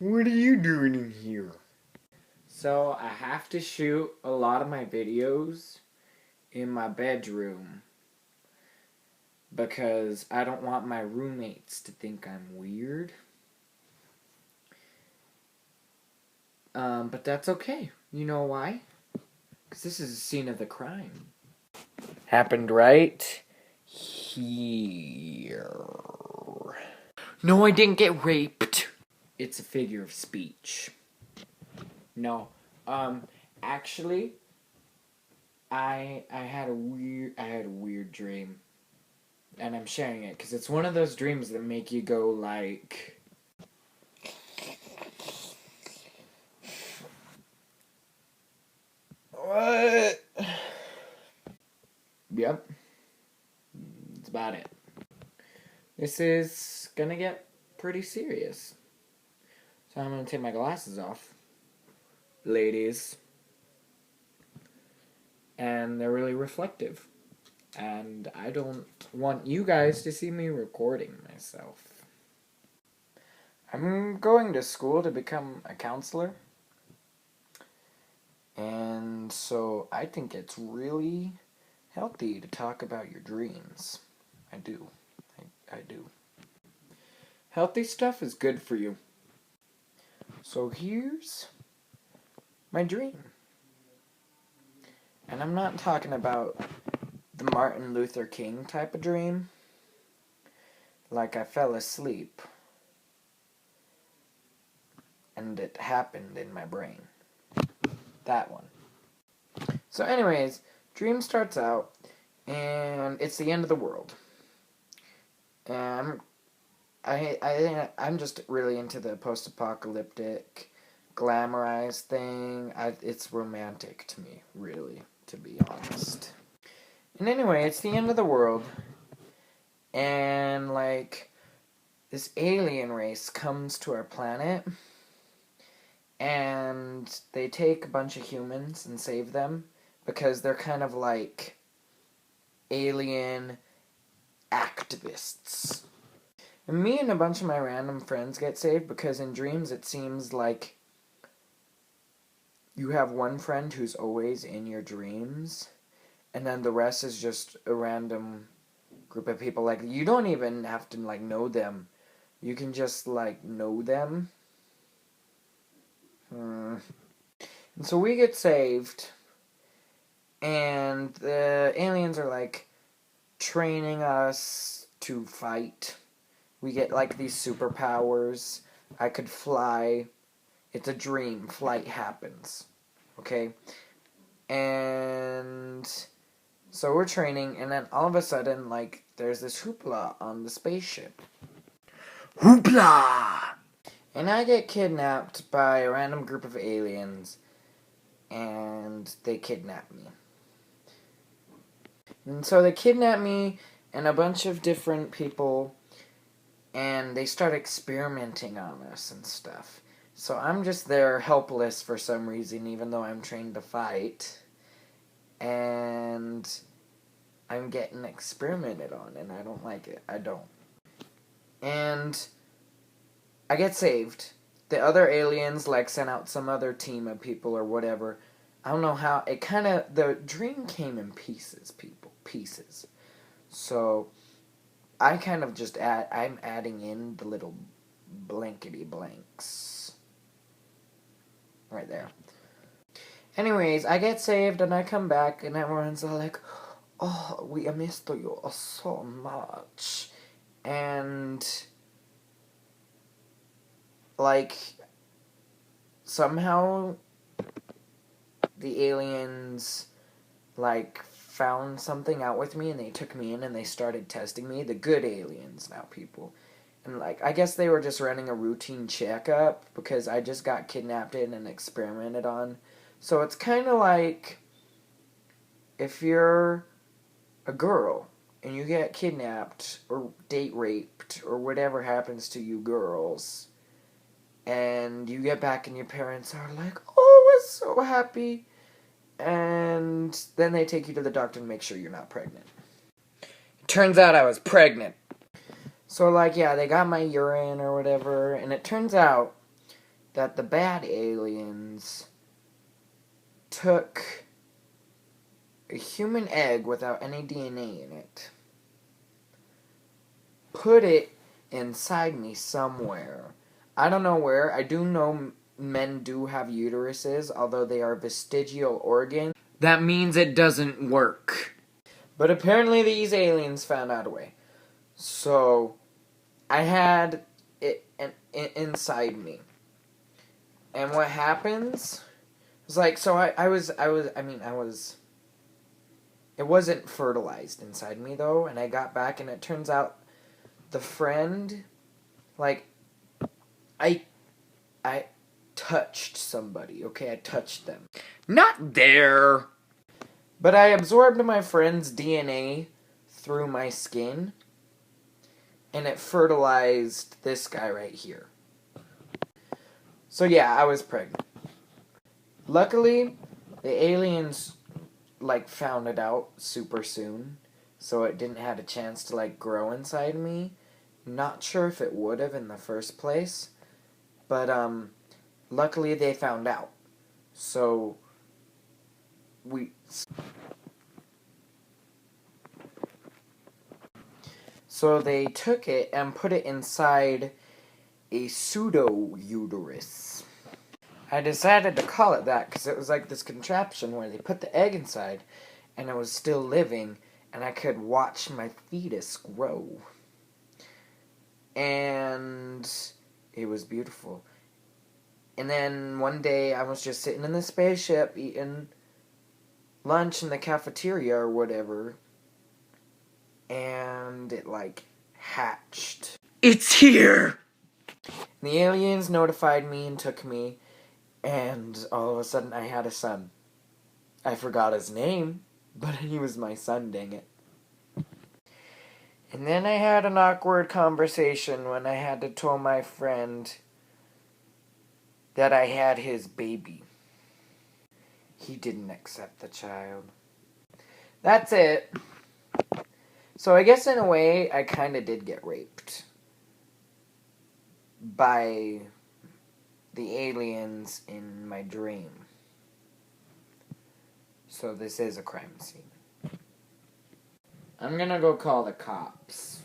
What are you doing in here? So, I have to shoot a lot of my videos in my bedroom because I don't want my roommates to think I'm weird. But that's okay. You know why? Because this is a scene of the crime. Happened right here. No, I didn't get raped. It's a figure of speech. No. Actually, I had a weird dream. And I'm sharing it because it's one of those dreams that make you go like, what? Yep. That's about it. This is gonna get pretty serious. So I'm gonna take my glasses off. Ladies. And they're really reflective. And I don't want you guys to see me recording myself. I'm going to school to become a counselor. And so I think it's really healthy to talk about your dreams. I do. I do. Healthy stuff is good for you. So here's my dream. And I'm not talking about the Martin Luther King type of dream. Like I fell asleep and it happened in my brain. That one. So anyways, dream starts out and it's the end of the world. And I'm just really into the post-apocalyptic, glamorized thing. It's romantic to me, really, to be honest. And anyway, it's the end of the world, and like this alien race comes to our planet, and they take a bunch of humans and save them because they're kind of like alien activists. And me and a bunch of my random friends get saved because in dreams it seems like you have one friend who's always in your dreams, and then the rest is just a random group of people. Like, you don't even have to, like, know them. You can just, like, know them. And so we get saved, and the aliens are, like, training us to fight. We get, like, these superpowers. I could fly. It's a dream. Flight happens. Okay? And so we're training, and then all of a sudden, like, there's this hoopla on the spaceship. Hoopla! And I get kidnapped by a random group of aliens, and they kidnap me. And so they kidnap me and a bunch of different people, and they start experimenting on us and stuff. So I'm just there helpless for some reason, even though I'm trained to fight. And I'm getting experimented on, and I don't like it. I don't. And I get saved. The other aliens, like, sent out some other team of people or whatever. I don't know how. It kind of, the dream came in pieces, pieces. So I kind of just I'm adding in the little blankety blanks. Right there. Anyways, I get saved and I come back and everyone's all like, oh, we missed you so much. And, like, somehow the aliens, like, found something out with me and they took me in and they started testing me. The good aliens now, people. And, like, I guess they were just running a routine checkup because I just got kidnapped in and experimented on. So it's kind of like if you're a girl and you get kidnapped or date raped or whatever happens to you girls, and you get back and your parents are like, oh, we're so happy, and then they take you to the doctor and make sure you're not pregnant. It turns out I was pregnant. So, like, yeah, they got my urine or whatever, and it turns out that the bad aliens took a human egg without any DNA in it, put it inside me somewhere. I don't know where. I do know men do have uteruses, although they are vestigial organs. That means it doesn't work. But apparently these aliens found out a way. So I had it inside me. And what happens was like, so it wasn't fertilized inside me though, and I got back and it turns out the friend, like, I touched somebody, okay? I touched them. Not there! But I absorbed my friend's DNA through my skin, and it fertilized this guy right here. So yeah, I was pregnant. Luckily, the aliens, like, found it out super soon, so it didn't have a chance to, like, grow inside me. Not sure if it would have in the first place, but, luckily they found out. So, So they took it and put it inside a pseudo-uterus. I decided to call it that because it was like this contraption where they put the egg inside and it was still living and I could watch my fetus grow. And it was beautiful. And then one day I was just sitting in the spaceship eating lunch in the cafeteria or whatever, and it, like, hatched. It's here! And the aliens notified me and took me, and all of a sudden I had a son. I forgot his name, but he was my son, dang it. And then I had an awkward conversation when I had to tell my friend that I had his baby. He didn't accept the child. That's it. So I guess in a way, I kind of did get raped by the aliens in my dream. So this is a crime scene. I'm gonna go call the cops.